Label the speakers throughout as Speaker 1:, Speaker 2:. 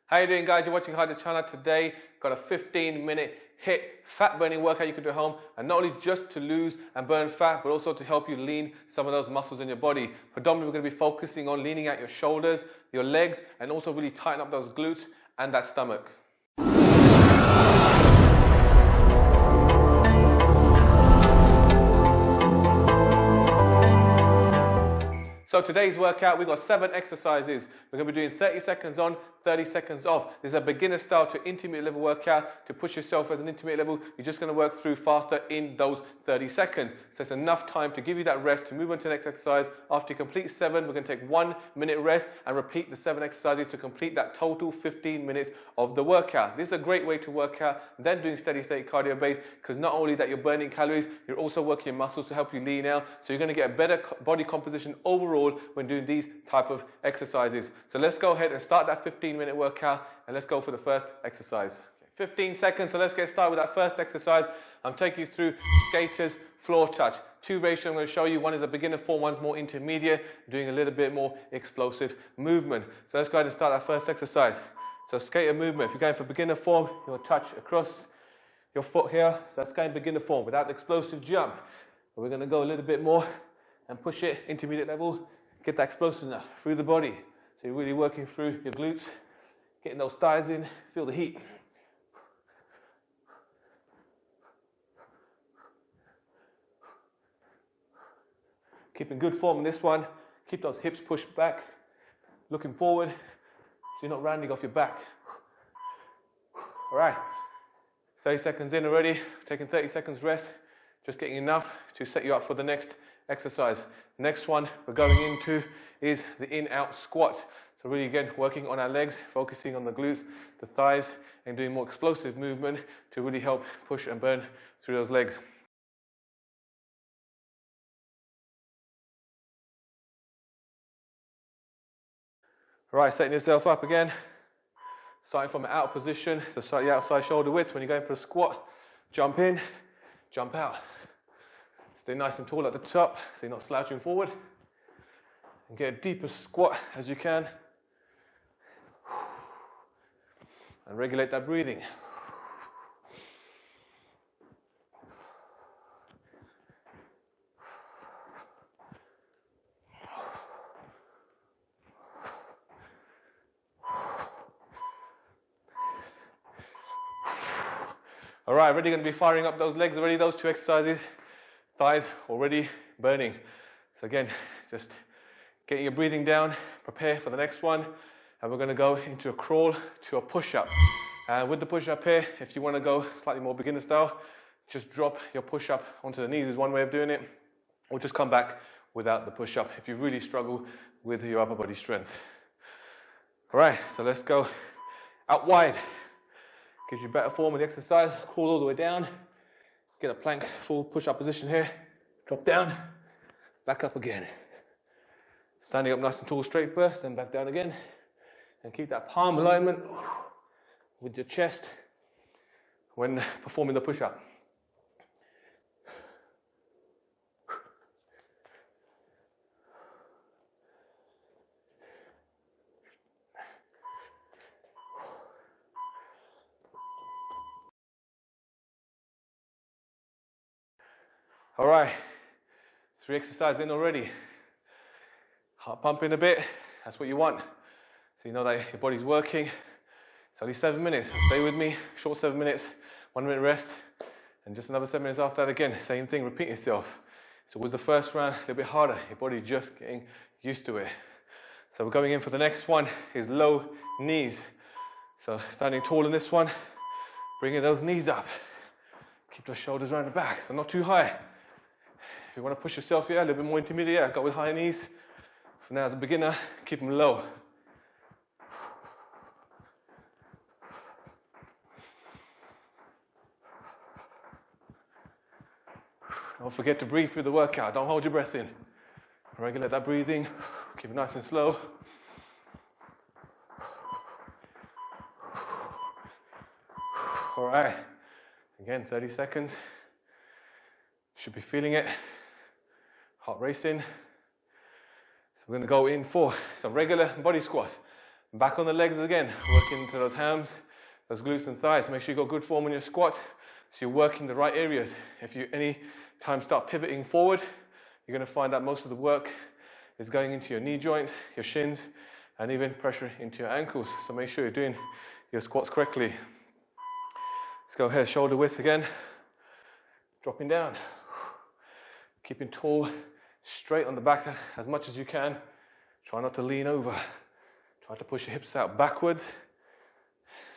Speaker 1: How you doing, guys? You're watching HIIT channel. Today got a 15-minute HIIT fat burning workout you can do at home, and not only just to lose and burn fat, but also to help you lean some of those muscles in your body. Predominantly we're going to be focusing on leaning out your shoulders, your legs, and also really tighten up those glutes and that stomach. So today's workout, we've got 7 exercises. We're going to be doing 30 seconds on, 30 seconds off. This is a beginner style to intermediate level workout. To push yourself as an intermediate level, you're just going to work through faster in those 30 seconds. So it's enough time to give you that rest to move on to the next exercise. After you complete 7, we're going to take 1 minute rest and repeat the 7 exercises to complete that total 15 minutes of the workout. This is a great way to work out, then doing steady state cardio base, because not only that you're burning calories, you're also working your muscles to help you lean out. So you're going to get a better body composition overall when doing these type of exercises. So let's go ahead and start that 15-minute workout, and let's go for the first exercise. 15 seconds, so let's get started with that first exercise. I'm taking you through skaters floor touch. 2 ratios I'm going to show you. One is a beginner form, one's more intermediate, doing a little bit more explosive movement. So let's go ahead and start that first exercise. So skater movement, if you're going for beginner form, you'll touch across your foot here. So that's going beginner form without the explosive jump. But we're going to go a little bit more and push it intermediate level. Get that explosiveness through the body. So you're really working through your glutes, getting those thighs in, feel the heat. Keeping good form in this one. Keep those hips pushed back, looking forward, so you're not rounding off your back. All right, 30 seconds in already, taking 30 seconds rest, just getting enough to set you up for the next exercise. Next one we're going into is the in-out squat. So really again working on our legs, focusing on the glutes, the thighs, and doing more explosive movement to really help push and burn through those legs. All right, setting yourself up again, starting from an out position, so slightly outside shoulder width. When you're going for a squat, jump in, jump out. Stay nice and tall at the top, so you're not slouching forward. And get a deeper squat as you can. And regulate that breathing. All right, already going to be firing up those legs already, those 2 exercises. Thighs already burning. So again, just getting your breathing down, prepare for the next one, and we're going to go into a crawl to a push-up. And with the push-up here, if you want to go slightly more beginner style, just drop your push-up onto the knees is one way of doing it, or just come back without the push-up if you really struggle with your upper body strength. All right, so let's go out wide. Gives you better form of the exercise. Crawl all the way down. Get a plank full push-up position here. Drop down, back up again. Standing up nice and tall straight first, then back down again. And keep that palm alignment with your chest when performing the push-up. All right, 3 exercises in already. Heart pumping a bit, that's what you want. So you know that your body's working. It's only 7 minutes, stay with me, short 7 minutes, 1 minute rest, and just another 7 minutes after that again. Same thing, repeat yourself. So with the first round, a little bit harder, your body just getting used to it. So we're going in for the next one, is low knees. So standing tall in this one, bringing those knees up. Keep those shoulders around the back, so not too high. If you want to push yourself, yeah, a little bit more intermediate, yeah, go with high knees. For now, as a beginner, keep them low. Don't forget to breathe through the workout. Don't hold your breath in. Regulate that breathing. Keep it nice and slow. All right. Again, 30 seconds. Should be feeling it. Heart racing. So we're going to go in for some regular body squats. Back on the legs again, working into those hams, those glutes and thighs. Make sure you've got good form on your squats, so you're working the right areas. If you any time start pivoting forward, you're going to find that most of the work is going into your knee joints, your shins, and even pressure into your ankles. So make sure you're doing your squats correctly. Let's go ahead, shoulder width again. Dropping down. Keeping tall, straight on the back as much as you can. Try not to lean over. Try to push your hips out backwards,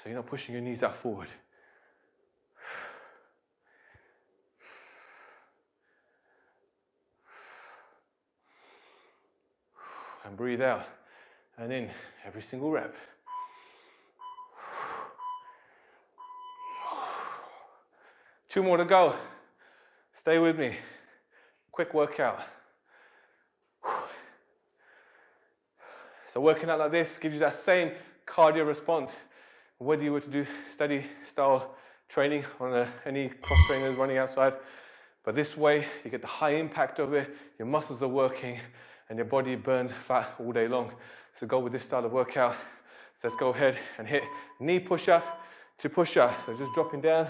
Speaker 1: so you're not pushing your knees out forward. And breathe out and in every single rep. Two more to go. Stay with me. Quick workout. So working out like this gives you that same cardio response, whether you were to do steady style training on any cross trainers running outside. But this way, you get the high impact of it, your muscles are working, and your body burns fat all day long. So go with this style of workout. So let's go ahead and hit knee push-up to push-up. So just dropping down.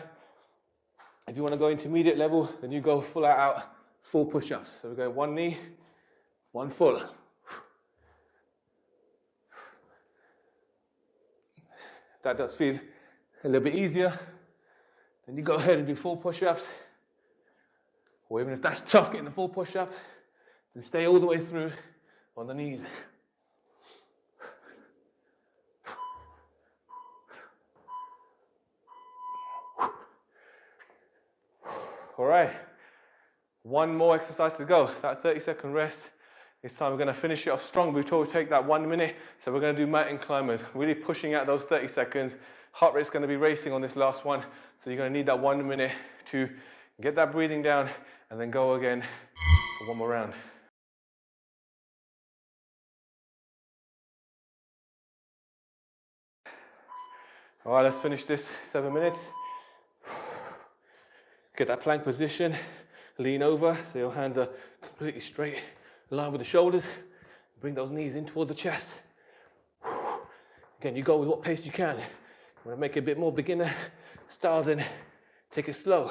Speaker 1: If you want to go intermediate level, then you go full out, full push-ups. So we go one knee, one full. If that does feel a little bit easier, then you go ahead and do full push-ups. Or even if that's tough, getting the full push-up, then stay all the way through on the knees. All right, one more exercise to go. That 30-second rest. This time we're going to finish it off strong. We told we take that 1 minute, so we're going to do mountain climbers. Really pushing out those 30 seconds. Heart rate's going to be racing on this last one, so you're going to need that 1 minute to get that breathing down and then go again for one more round. All right, let's finish this 7 minutes. Get that plank position, lean over so your hands are completely straight, aligned with the shoulders. Bring those knees in towards the chest. Again, you go with what pace you can. You want to make it a bit more beginner style, then take it slow.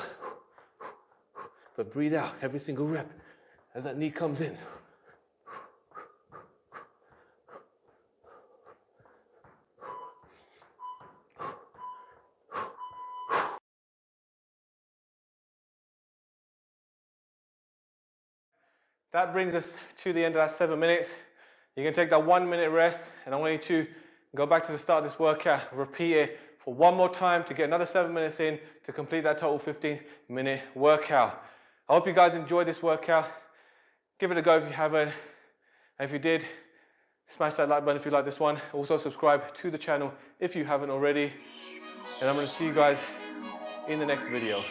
Speaker 1: But breathe out every single rep as that knee comes in. That brings us to the end of that 7 minutes. You can take that 1 minute rest, and I want you to go back to the start of this workout, repeat it for one more time to get another 7 minutes in to complete that total 15-minute workout. I hope you guys enjoyed this workout. Give it a go if you haven't. And if you did, smash that like button if you like this one. Also subscribe to the channel if you haven't already. And I'm going to see you guys in the next video.